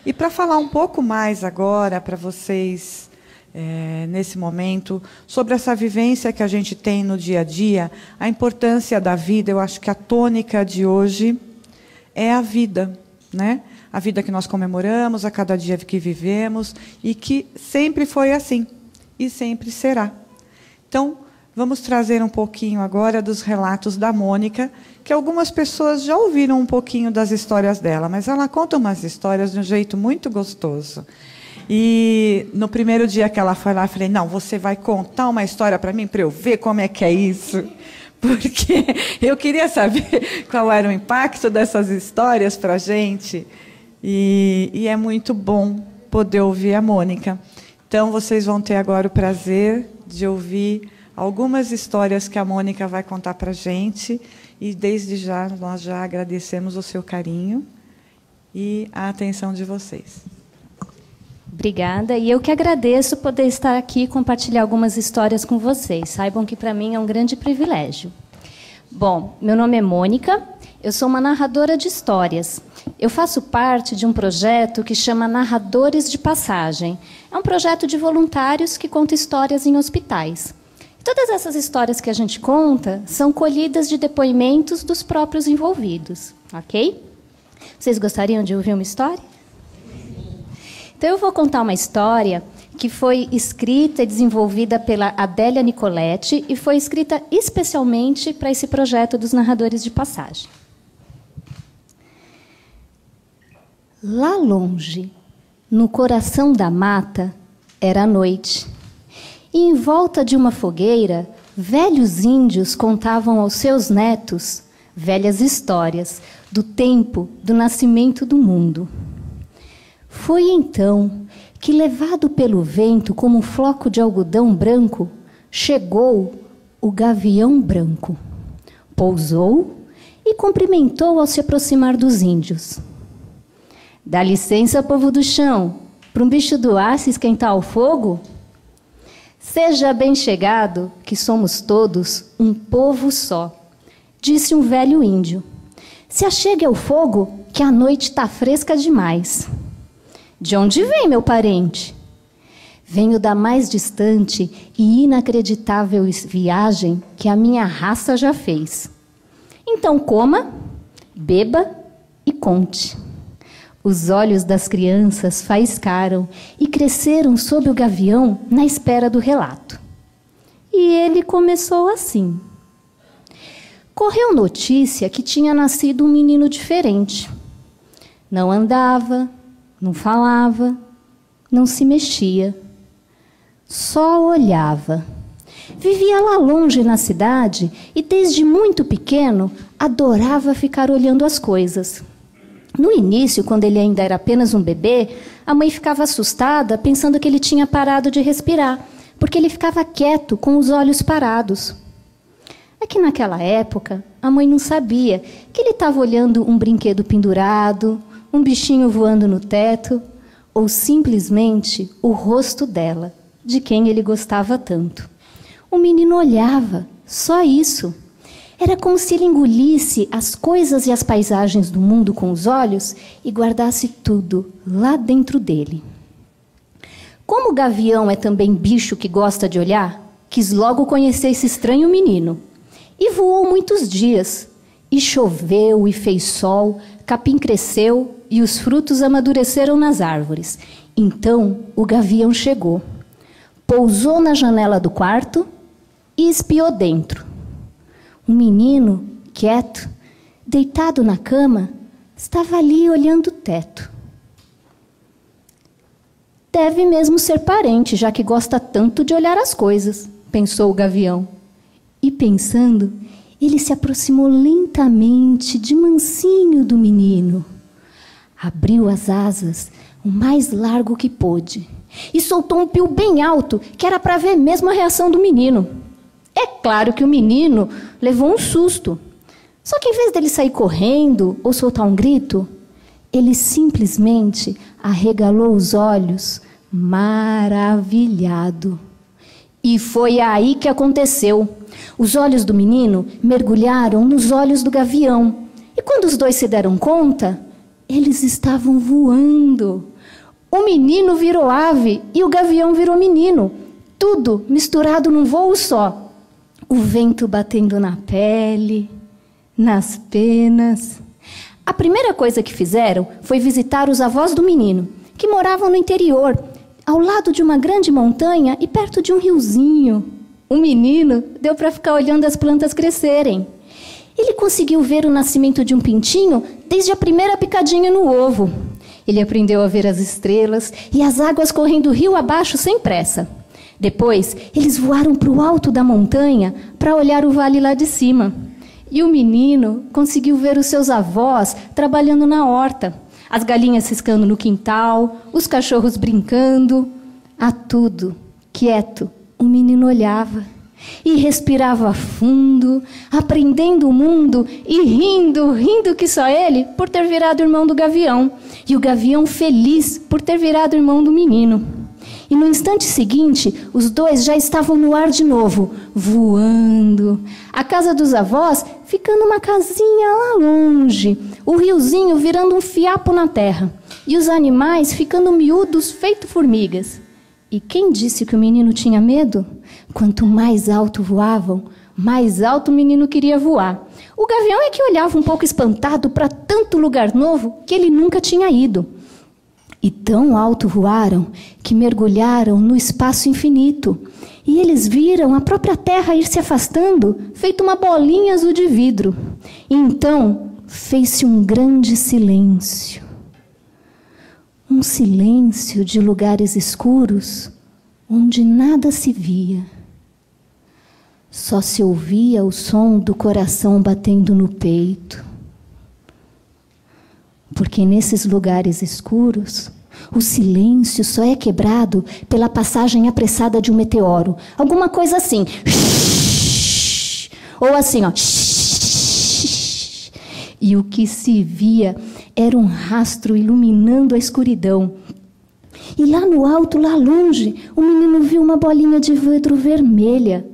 E para falar um pouco mais agora para vocês, nesse momento, sobre essa vivência que a gente tem no dia a dia, a importância da vida, eu acho que a tônica de hoje é a vida, né? A vida que nós comemoramos, a cada dia que vivemos, e que sempre foi assim, e sempre será. Então, vamos trazer um pouquinho agora dos relatos da Mônica, que algumas pessoas já ouviram um pouquinho das histórias dela, mas ela conta umas histórias de um jeito muito gostoso. E no primeiro dia que ela foi lá, eu falei, não, você vai contar uma história para mim, para eu ver como é que é isso? Porque eu queria saber qual era o impacto dessas histórias para a gente. E é muito bom poder ouvir a Mônica. Então, vocês vão ter agora o prazer de ouvir algumas histórias que a Mônica vai contar para a gente. E, desde já, nós já agradecemos o seu carinho e a atenção de vocês. Obrigada. E eu que agradeço poder estar aqui e compartilhar algumas histórias com vocês. Saibam que, para mim, é um grande privilégio. Bom, meu nome é Mônica, eu sou uma narradora de histórias. Eu faço parte de um projeto que chama Narradores de Passagem. É um projeto de voluntários que conta histórias em hospitais. Todas essas histórias que a gente conta são colhidas de depoimentos dos próprios envolvidos, ok? Vocês gostariam de ouvir uma história? Então, eu vou contar uma história que foi escrita e desenvolvida pela Adélia Nicoletti e foi escrita especialmente para esse projeto dos Narradores de Passagem. Lá longe, no coração da mata, era noite. E em volta de uma fogueira, velhos índios contavam aos seus netos velhas histórias do tempo do nascimento do mundo. Foi então que, levado pelo vento como um floco de algodão branco, chegou o gavião branco. Pousou e cumprimentou ao se aproximar dos índios. Dá licença, povo do chão, para um bicho do ar se esquentar ao fogo? Seja bem chegado, que somos todos um povo só, disse um velho índio. Se achegue ao fogo, que a noite está fresca demais. De onde vem, meu parente? Venho da mais distante e inacreditável viagem que a minha raça já fez. Então coma, beba e conte. Os olhos das crianças faiscaram e cresceram sob o gavião na espera do relato. E ele começou assim. Correu notícia que tinha nascido um menino diferente. Não andava, não falava, não se mexia. Só olhava. Vivia lá longe na cidade e, desde muito pequeno, adorava ficar olhando as coisas. No início, quando ele ainda era apenas um bebê, a mãe ficava assustada, pensando que ele tinha parado de respirar, porque ele ficava quieto, com os olhos parados. É que naquela época, a mãe não sabia que ele estava olhando um brinquedo pendurado, um bichinho voando no teto, ou simplesmente o rosto dela, de quem ele gostava tanto. O menino olhava, só isso. Era como se ele engolisse as coisas e as paisagens do mundo com os olhos e guardasse tudo lá dentro dele. Como o gavião é também bicho que gosta de olhar, quis logo conhecer esse estranho menino. E voou muitos dias. E choveu e fez sol, capim cresceu e os frutos amadureceram nas árvores. Então o gavião chegou, pousou na janela do quarto e espiou dentro. O menino, quieto, deitado na cama, estava ali olhando o teto. Deve mesmo ser parente, já que gosta tanto de olhar as coisas, pensou o gavião. E pensando, ele se aproximou lentamente, de mansinho, do menino. Abriu as asas o mais largo que pôde e soltou um piu bem alto, que era para ver mesmo a reação do menino. É claro que o menino levou um susto. Só que, em vez dele sair correndo ou soltar um grito, ele simplesmente arregalou os olhos, maravilhado. E foi aí que aconteceu. Os olhos do menino mergulharam nos olhos do gavião. E quando os dois se deram conta, eles estavam voando. O menino virou ave e o gavião virou menino. Tudo misturado num voo só. O vento batendo na pele, nas penas. A primeira coisa que fizeram foi visitar os avós do menino, que moravam no interior, ao lado de uma grande montanha e perto de um riozinho. O menino deu para ficar olhando as plantas crescerem. Ele conseguiu ver o nascimento de um pintinho desde a primeira picadinha no ovo. Ele aprendeu a ver as estrelas e as águas correndo rio abaixo sem pressa. Depois, eles voaram para o alto da montanha para olhar o vale lá de cima. E o menino conseguiu ver os seus avós trabalhando na horta, as galinhas ciscando no quintal, os cachorros brincando. A tudo, quieto, o menino olhava e respirava fundo, aprendendo o mundo e rindo que só ele por ter virado irmão do gavião, e o gavião feliz por ter virado irmão do menino. E no instante seguinte, os dois já estavam no ar de novo, voando. A casa dos avós ficando uma casinha lá longe, o riozinho virando um fiapo na terra, e os animais ficando miúdos feito formigas. E quem disse que o menino tinha medo? Quanto mais alto voavam, mais alto o menino queria voar. O gavião é que olhava um pouco espantado para tanto lugar novo que ele nunca tinha ido. E tão alto voaram que mergulharam no espaço infinito. E eles viram a própria terra ir se afastando, feito uma bolinha azul de vidro. E então fez-se um grande silêncio. Um silêncio de lugares escuros, onde nada se via. Só se ouvia o som do coração batendo no peito. Porque nesses lugares escuros, o silêncio só é quebrado pela passagem apressada de um meteoro. Alguma coisa assim. Ou assim, ó. E o que se via era um rastro iluminando a escuridão. E lá no alto, lá longe, o menino viu uma bolinha de vidro vermelha.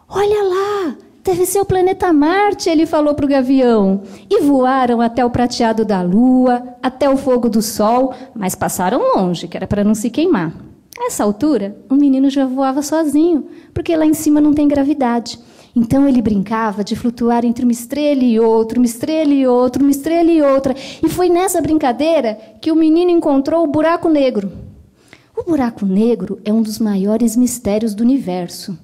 Olha lá, deve ser o planeta Marte, ele falou para o gavião. E voaram até o prateado da lua, até o fogo do sol, mas passaram longe, que era para não se queimar. A essa altura, o menino já voava sozinho, porque lá em cima não tem gravidade. Então ele brincava de flutuar entre uma estrela e outra, uma estrela e outra, uma estrela e outra. E foi nessa brincadeira que o menino encontrou o buraco negro. O buraco negro é um dos maiores mistérios do universo.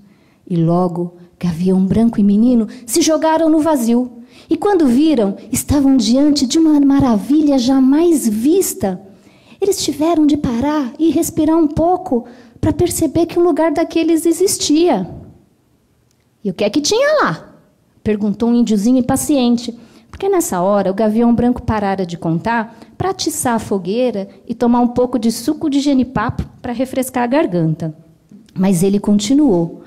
E logo, gavião branco e menino se jogaram no vazio. E quando viram, estavam diante de uma maravilha jamais vista. Eles tiveram de parar e respirar um pouco para perceber que um lugar daqueles existia. E o que é que tinha lá? Perguntou um índiozinho impaciente, porque nessa hora o gavião branco parara de contar para atiçar a fogueira e tomar um pouco de suco de genipapo para refrescar a garganta. Mas ele continuou,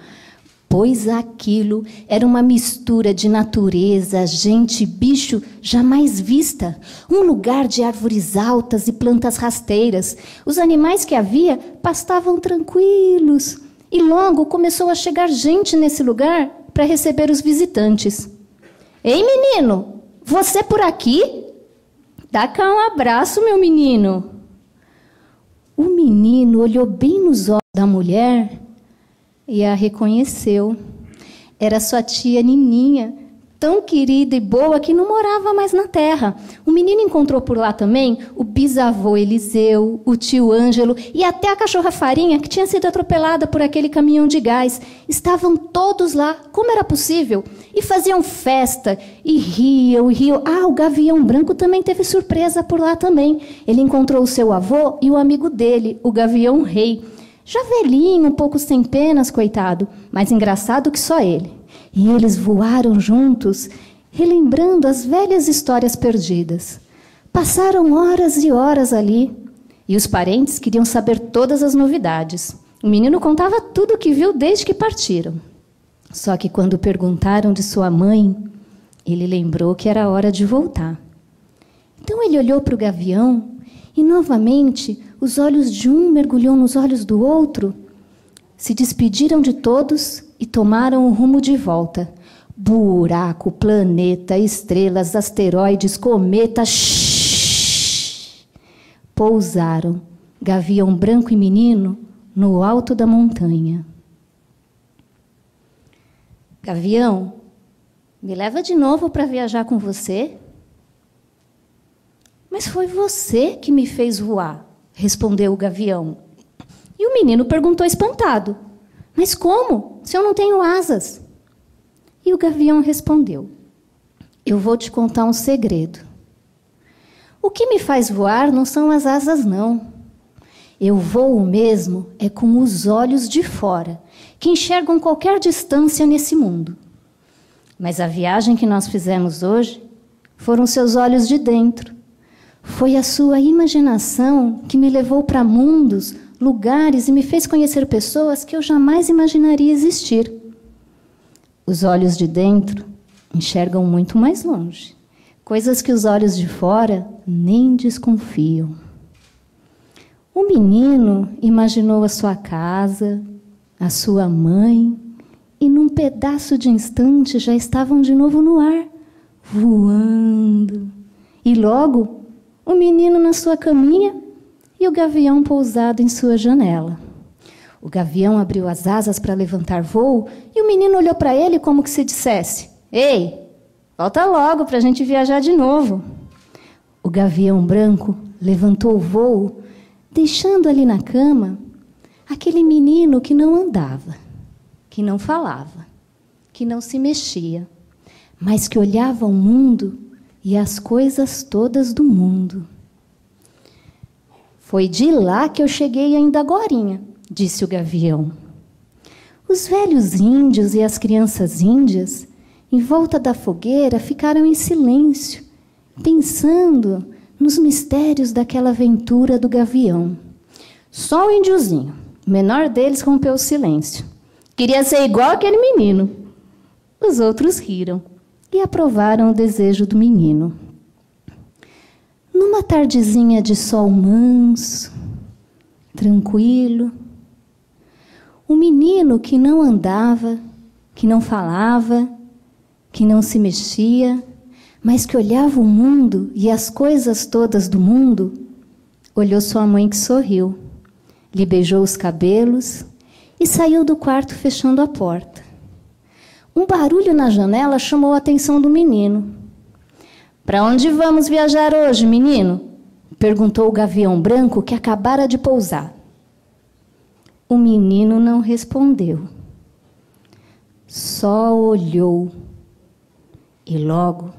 pois aquilo era uma mistura de natureza, gente, bicho jamais vista. Um lugar de árvores altas e plantas rasteiras. Os animais que havia pastavam tranquilos. E logo começou a chegar gente nesse lugar para receber os visitantes. Ei, menino, você por aqui? Dá cá um abraço, meu menino. O menino olhou bem nos olhos da mulher e a reconheceu. Era sua tia Nininha, tão querida e boa que não morava mais na terra. O menino encontrou por lá também o bisavô Eliseu, o tio Ângelo e até a cachorra Farinha, que tinha sido atropelada por aquele caminhão de gás. Estavam todos lá, como era possível, e faziam festa, e riam, e riam. Ah, o gavião branco também teve surpresa por lá também. Ele encontrou o seu avô e o amigo dele, o gavião rei. Já velhinho, um pouco sem penas, coitado, mas engraçado que só ele. E eles voaram juntos, relembrando as velhas histórias perdidas. Passaram horas e horas ali, e os parentes queriam saber todas as novidades. O menino contava tudo o que viu desde que partiram. Só que quando perguntaram de sua mãe, ele lembrou que era hora de voltar. Então ele olhou para o gavião, e novamente os olhos de um mergulhou nos olhos do outro, se despediram de todos e tomaram o rumo de volta. Buraco, planeta, estrelas, asteroides, cometas. Pousaram Gavião Branco e Menino no alto da montanha. Gavião, me leva de novo para viajar com você? Mas foi você que me fez voar, respondeu o gavião. E o menino perguntou espantado, mas como, se eu não tenho asas? E o gavião respondeu, eu vou te contar um segredo. O que me faz voar não são as asas, não. Eu voo mesmo é com os olhos de fora, que enxergam qualquer distância nesse mundo. Mas a viagem que nós fizemos hoje foram seus olhos de dentro. Foi a sua imaginação que me levou para mundos, lugares e me fez conhecer pessoas que eu jamais imaginaria existir. Os olhos de dentro enxergam muito mais longe, coisas que os olhos de fora nem desconfiam. O menino imaginou a sua casa, a sua mãe, e num pedaço de instante já estavam de novo no ar, voando. E logo, o menino na sua caminha e o gavião pousado em sua janela. O gavião abriu as asas para levantar voo e o menino olhou para ele como que se dissesse, ei, volta logo para a gente viajar de novo. O gavião branco levantou o voo, deixando ali na cama aquele menino que não andava, que não falava, que não se mexia, mas que olhava o mundo e as coisas todas do mundo. Foi de lá que eu cheguei ainda agorinha, disse o gavião. Os velhos índios e as crianças índias, em volta da fogueira, ficaram em silêncio, pensando nos mistérios daquela aventura do gavião. Só o índiozinho, o menor deles, rompeu o silêncio. Queria ser igual aquele menino. Os outros riram e aprovaram o desejo do menino. Numa tardezinha de sol manso, tranquilo, o menino que não andava, que não falava, que não se mexia, mas que olhava o mundo e as coisas todas do mundo, olhou sua mãe que sorriu, lhe beijou os cabelos e saiu do quarto fechando a porta. Um barulho na janela chamou a atenção do menino. Para onde vamos viajar hoje, menino? Perguntou o gavião branco que acabara de pousar. O menino não respondeu. Só olhou. E logo,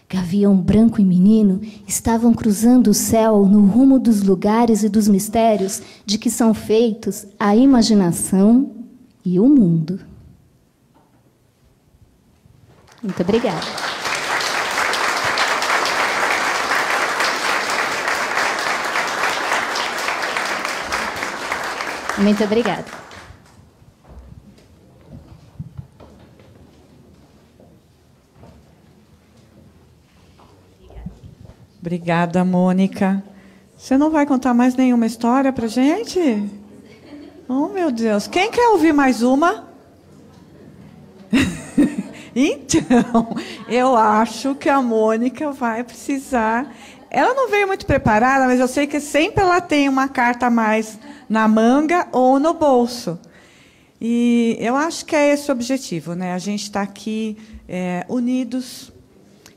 gavião branco e menino estavam cruzando o céu no rumo dos lugares e dos mistérios de que são feitos a imaginação e o mundo. Muito obrigada. Muito obrigada. Obrigada, Mônica. Você não vai contar mais nenhuma história para a gente? Oh, meu Deus. Quem quer ouvir mais uma? Então, eu acho que a Mônica vai precisar... Ela não veio muito preparada, mas eu sei que sempre ela tem uma carta a mais na manga ou no bolso. E eu acho que é esse o objetivo, né? A gente está aqui unidos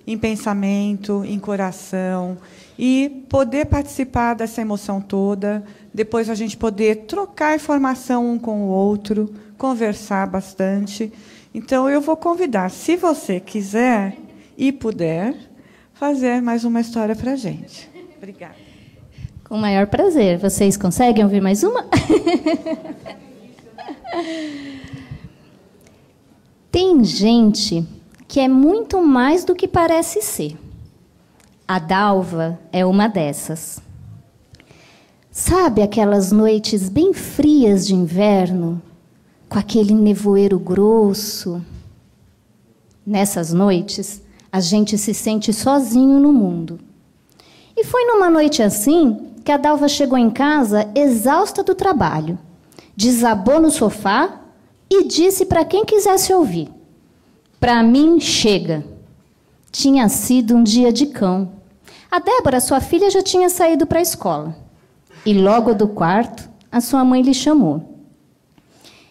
em pensamento, em coração, e poder participar dessa emoção toda, depois a gente poder trocar informação um com o outro, conversar bastante. Então, eu vou convidar, se você quiser e puder, fazer mais uma história para a gente. Obrigada. Com o maior prazer. Vocês conseguem ouvir mais uma? Tem gente que é muito mais do que parece ser. A Dalva é uma dessas. Sabe aquelas noites bem frias de inverno, com aquele nevoeiro grosso? Nessas noites, a gente se sente sozinho no mundo. E foi numa noite assim que a Dalva chegou em casa exausta do trabalho, desabou no sofá e disse para quem quisesse ouvir: para mim, chega. Tinha sido um dia de cão. A Débora, sua filha, já tinha saído para a escola. e logo do quarto a sua mãe lhe chamou.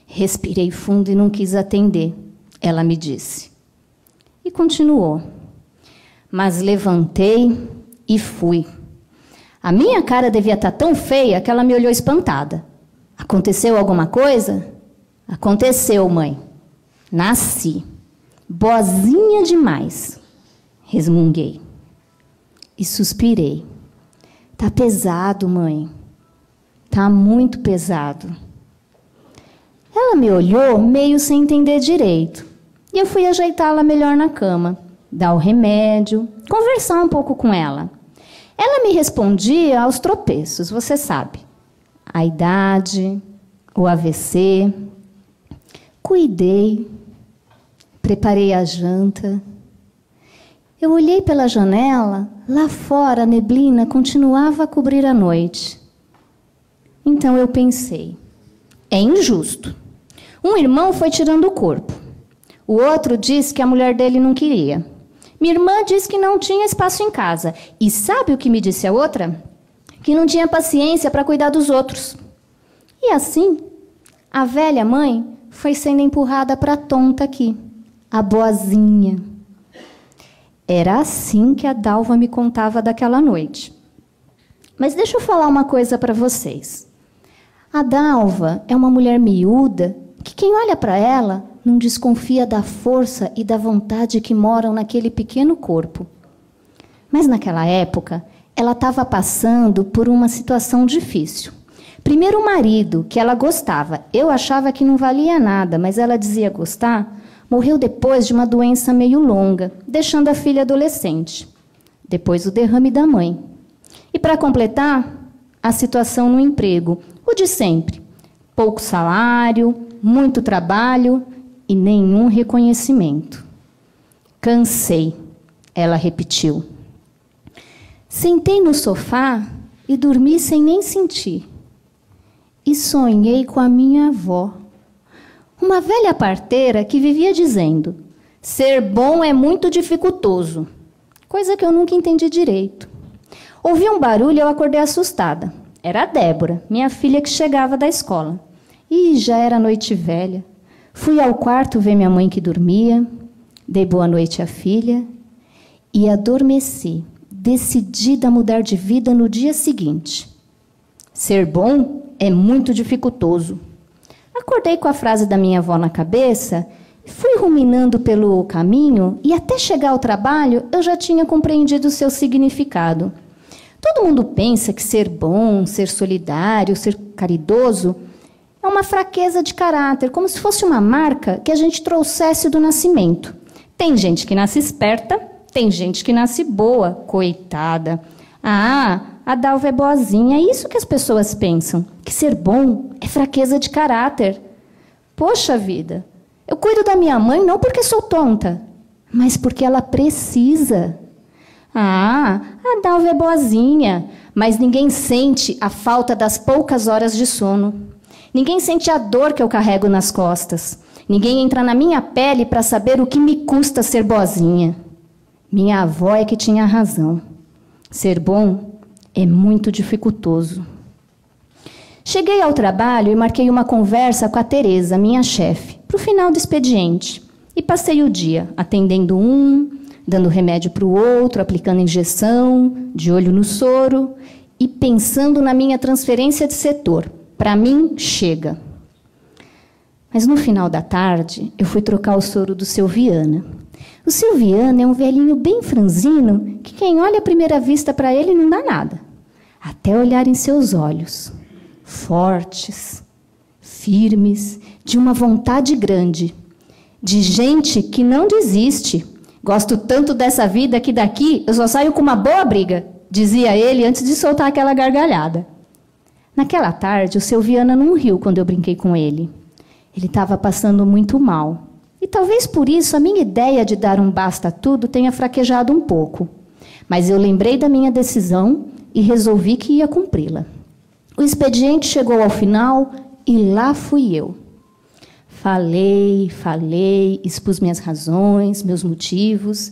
Respirei fundo e não quis atender, ela me disse. E continuou. Mas levantei e fui. A minha cara devia estar tão feia que ela me olhou espantada. Aconteceu alguma coisa? Aconteceu, mãe. Nasci. Boazinha demais. Resmunguei. E suspirei. Tá pesado, mãe. Tá muito pesado. Ela me olhou meio sem entender direito. E eu fui ajeitá-la melhor na cama, dar o remédio, conversar um pouco com ela. Ela me respondia aos tropeços, você sabe. A idade, o AVC. Cuidei, preparei a janta. Eu olhei pela janela, lá fora a neblina continuava a cobrir a noite. Então eu pensei, é injusto. Um irmão foi tirando o corpo. O outro disse que a mulher dele não queria. Minha irmã disse que não tinha espaço em casa. E sabe o que me disse a outra? Que não tinha paciência para cuidar dos outros. E assim, a velha mãe foi sendo empurrada para a tonta aqui, a boazinha. Era assim que a Dalva me contava daquela noite. Mas deixa eu falar uma coisa para vocês. A Dalva é uma mulher miúda que quem olha para ela não desconfia da força e da vontade que moram naquele pequeno corpo. Mas naquela época, ela estava passando por uma situação difícil. Primeiro o marido, que ela gostava. Eu achava que não valia nada, mas ela dizia gostar. Morreu depois de uma doença meio longa, deixando a filha adolescente. Depois o derrame da mãe. E para completar, a situação no emprego, o de sempre. Pouco salário, muito trabalho e nenhum reconhecimento. Cansei, ela repetiu. Sentei no sofá e dormi sem nem sentir. E sonhei com a minha avó. Uma velha parteira que vivia dizendo: ser bom é muito dificultoso. Coisa que eu nunca entendi direito. Ouvi um barulho e eu acordei assustada. Era a Débora, minha filha que chegava da escola. E já era noite velha. Fui ao quarto ver minha mãe que dormia. Dei boa noite à filha. E adormeci, decidida a mudar de vida no dia seguinte. Ser bom é muito dificultoso. Acordei com a frase da minha avó na cabeça, fui ruminando pelo caminho e até chegar ao trabalho eu já tinha compreendido o seu significado. Todo mundo pensa que ser bom, ser solidário, ser caridoso é uma fraqueza de caráter, como se fosse uma marca que a gente trouxesse do nascimento. Tem gente que nasce esperta, tem gente que nasce boa, coitada. Ah, a Dalva é boazinha, é isso que as pessoas pensam, que ser bom é fraqueza de caráter. Poxa vida, eu cuido da minha mãe não porque sou tonta, mas porque ela precisa. Ah, a Dalva é boazinha, mas ninguém sente a falta das poucas horas de sono. Ninguém sente a dor que eu carrego nas costas. Ninguém entra na minha pele para saber o que me custa ser boazinha. Minha avó é que tinha razão. Ser bom é muito dificultoso. Cheguei ao trabalho e marquei uma conversa com a Tereza, minha chefe, para o final do expediente. E passei o dia atendendo um, dando remédio para o outro, aplicando injeção, de olho no soro e pensando na minha transferência de setor. Para mim, chega. Mas no final da tarde, eu fui trocar o soro do seu Viana. O seu Viana é um velhinho bem franzino que quem olha à primeira vista para ele não dá nada. Até olhar em seus olhos. Fortes, firmes, de uma vontade grande. De gente que não desiste. Gosto tanto dessa vida que daqui eu só saio com uma boa briga, dizia ele antes de soltar aquela gargalhada. Naquela tarde, o seu Viana não riu quando eu brinquei com ele. Ele estava passando muito mal. E talvez por isso a minha ideia de dar um basta a tudo tenha fraquejado um pouco. Mas eu lembrei da minha decisão e resolvi que ia cumpri-la. O expediente chegou ao final e lá fui eu. Falei, expus minhas razões, meus motivos.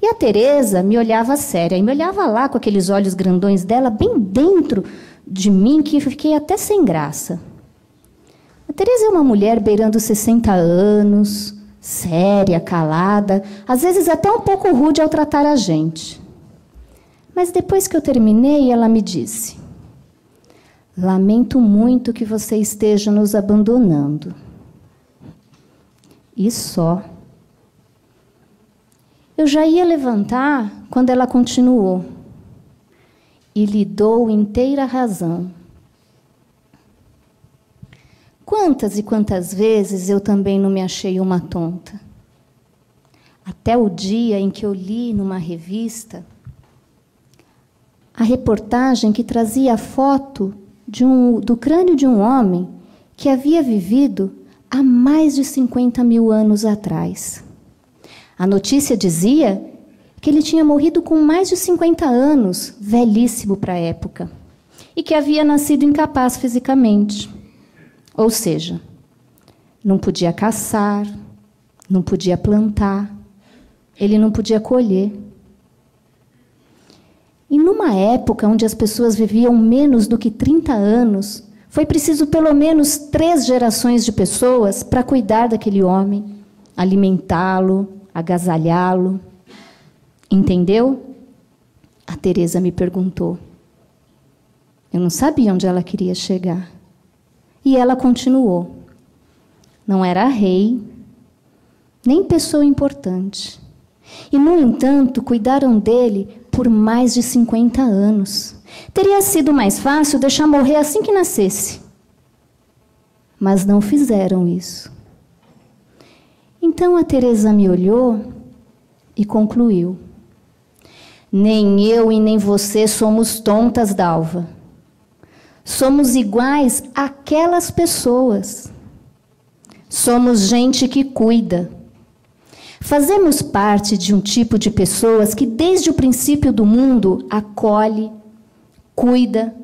E a Tereza me olhava séria, e me olhava lá com aqueles olhos grandões dela bem dentro de mim que eu fiquei até sem graça. A Teresa é uma mulher beirando 60 anos, séria, calada, às vezes até um pouco rude ao tratar a gente. Mas depois que eu terminei, ela me disse: lamento muito que você esteja nos abandonando. E só. Eu já ia levantar quando ela continuou. E lhe dou inteira razão. Quantas e quantas vezes eu também não me achei uma tonta. Até o dia em que eu li numa revista a reportagem que trazia a foto do crânio de um homem que havia vivido há mais de 50 mil anos atrás. A notícia dizia que ele tinha morrido com mais de 50 anos, velhíssimo para a época, e que havia nascido incapaz fisicamente. Ou seja, não podia caçar, não podia plantar, ele não podia colher. E numa época onde as pessoas viviam menos do que 30 anos, foi preciso pelo menos 3 gerações de pessoas para cuidar daquele homem, alimentá-lo, agasalhá-lo. Entendeu? A Teresa me perguntou. Eu não sabia onde ela queria chegar. E ela continuou. Não era rei, nem pessoa importante. E, no entanto, cuidaram dele por mais de 50 anos. Teria sido mais fácil deixar morrer assim que nascesse. Mas não fizeram isso. Então a Teresa me olhou e concluiu: nem eu e nem você somos tontas, Dalva. Somos iguais àquelas pessoas. Somos gente que cuida. Fazemos parte de um tipo de pessoas que, desde o princípio do mundo, acolhe, cuida,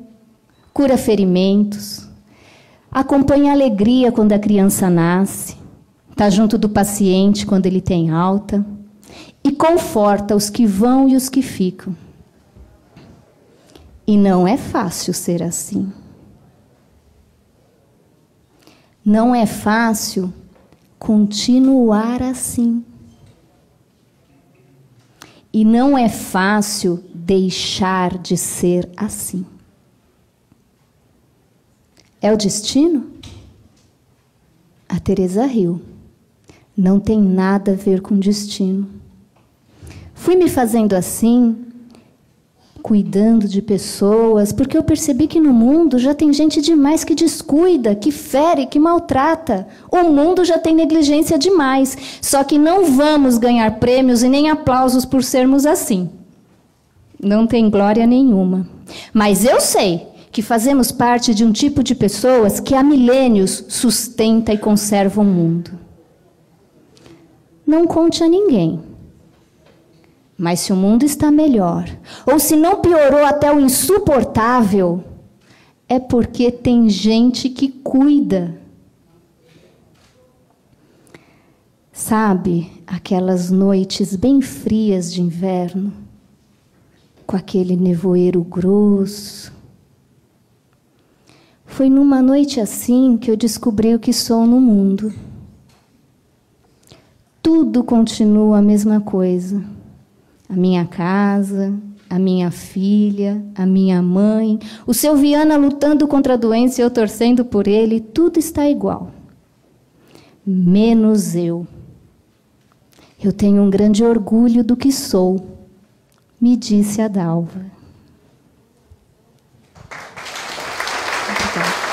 cura ferimentos, acompanha a alegria quando a criança nasce, está junto do paciente quando ele tem alta e conforta os que vão e os que ficam. E não é fácil ser assim. Não é fácil continuar assim. E não é fácil deixar de ser assim. É o destino? A Teresa riu. Não tem nada a ver com destino. Fui me fazendo assim, cuidando de pessoas, porque eu percebi que no mundo já tem gente demais que descuida, que fere, que maltrata. O mundo já tem negligência demais. Só que não vamos ganhar prêmios e nem aplausos por sermos assim. Não tem glória nenhuma. Mas eu sei que fazemos parte de um tipo de pessoas que há milênios sustenta e conserva o mundo. Não conte a ninguém. Mas se o mundo está melhor, ou se não piorou até o insuportável, é porque tem gente que cuida. Sabe, aquelas noites bem frias de inverno, com aquele nevoeiro grosso? Foi numa noite assim que eu descobri o que sou no mundo. Tudo continua a mesma coisa. A minha casa, a minha filha, a minha mãe, o seu Viana lutando contra a doença e eu torcendo por ele, tudo está igual. Menos eu. Eu tenho um grande orgulho do que sou, me disse a Dalva. Obrigada.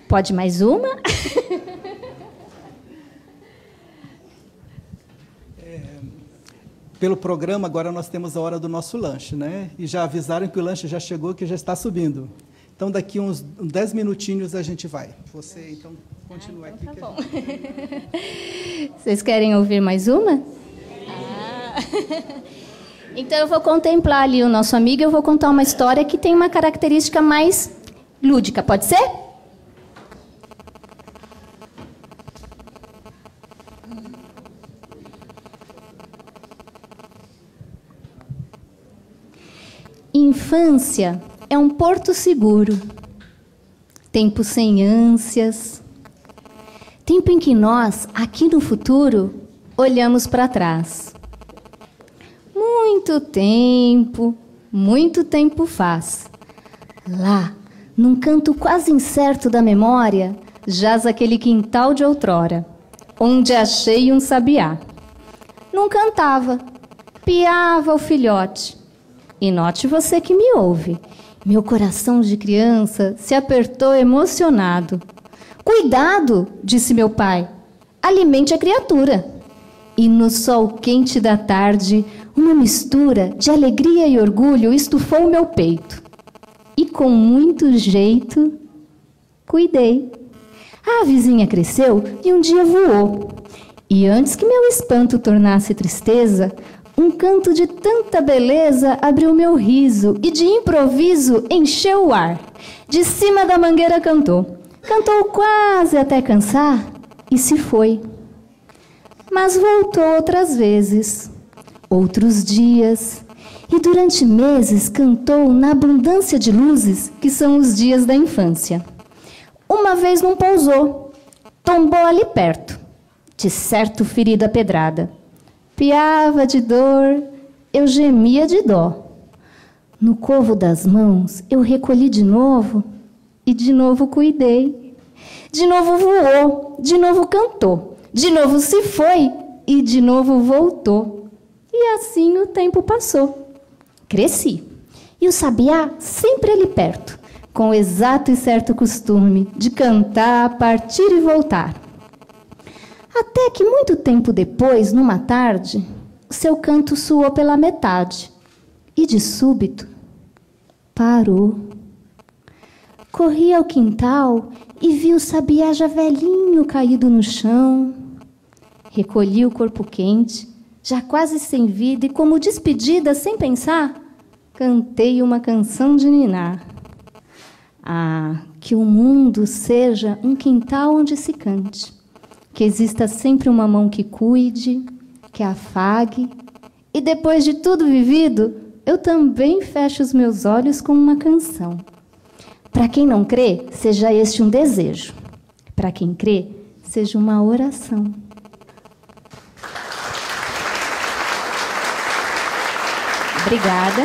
Pode mais uma? Pelo programa, agora nós temos a hora do nosso lanche, né? E já avisaram que o lanche já chegou, que já está subindo. Então, daqui uns 10 minutinhos a gente vai. Você, então, continua aqui. Tá bom. Vocês querem ouvir mais uma? Então, eu vou contemplar ali o nosso amigo e eu vou contar uma história que tem uma característica mais lúdica. Pode ser? Infância é um porto seguro. Tempo sem ânsias. Tempo em que nós, aqui no futuro, olhamos para trás. Muito tempo faz. Lá, num canto quase incerto da memória, jaz aquele quintal de outrora, onde achei um sabiá. Não cantava, piava o filhote. E note você que me ouve, meu coração de criança se apertou emocionado. Cuidado, disse meu pai, alimente a criatura. E no sol quente da tarde, uma mistura de alegria e orgulho estufou meu peito. E com muito jeito, cuidei. A vizinha cresceu e um dia voou. E antes que meu espanto tornasse tristeza, um canto de tanta beleza abriu meu riso e de improviso encheu o ar. De cima da mangueira cantou. Cantou quase até cansar e se foi. Mas voltou outras vezes, outros dias, e durante meses cantou na abundância de luzes que são os dias da infância. Uma vez não pousou, tombou ali perto, de certo ferida pedrada. Piava de dor, eu gemia de dó. No covo das mãos eu recolhi de novo e de novo cuidei. De novo voou, de novo cantou, de novo se foi e de novo voltou. E assim o tempo passou. Cresci. E o sabiá sempre ali perto, com o exato e certo costume de cantar, partir e voltar. Até que muito tempo depois, numa tarde, o seu canto soou pela metade. E de súbito, parou. Corri ao quintal e vi o sabiá já velhinho caído no chão. Recolhi o corpo quente, já quase sem vida, e como despedida, sem pensar, cantei uma canção de ninar. Ah, que o mundo seja um quintal onde se cante. Que exista sempre uma mão que cuide, que afague. E depois de tudo vivido, eu também fecho os meus olhos com uma canção. Para quem não crê, seja este um desejo. Para quem crê, seja uma oração. Obrigada.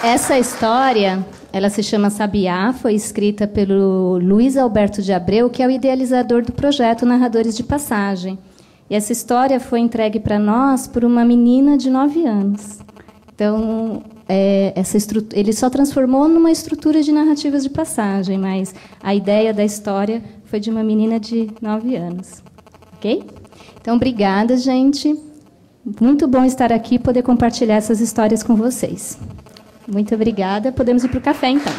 Essa história, ela se chama Sabiá, foi escrita pelo Luiz Alberto de Abreu, que é o idealizador do projeto Narradores de Passagem. E essa história foi entregue para nós por uma menina de 9 anos. Então, ele só transformou numa estrutura de narrativas de passagem, mas a ideia da história foi de uma menina de 9 anos. Ok? Então, obrigada, gente. Muito bom estar aqui e poder compartilhar essas histórias com vocês. Muito obrigada. Podemos ir para o café, então.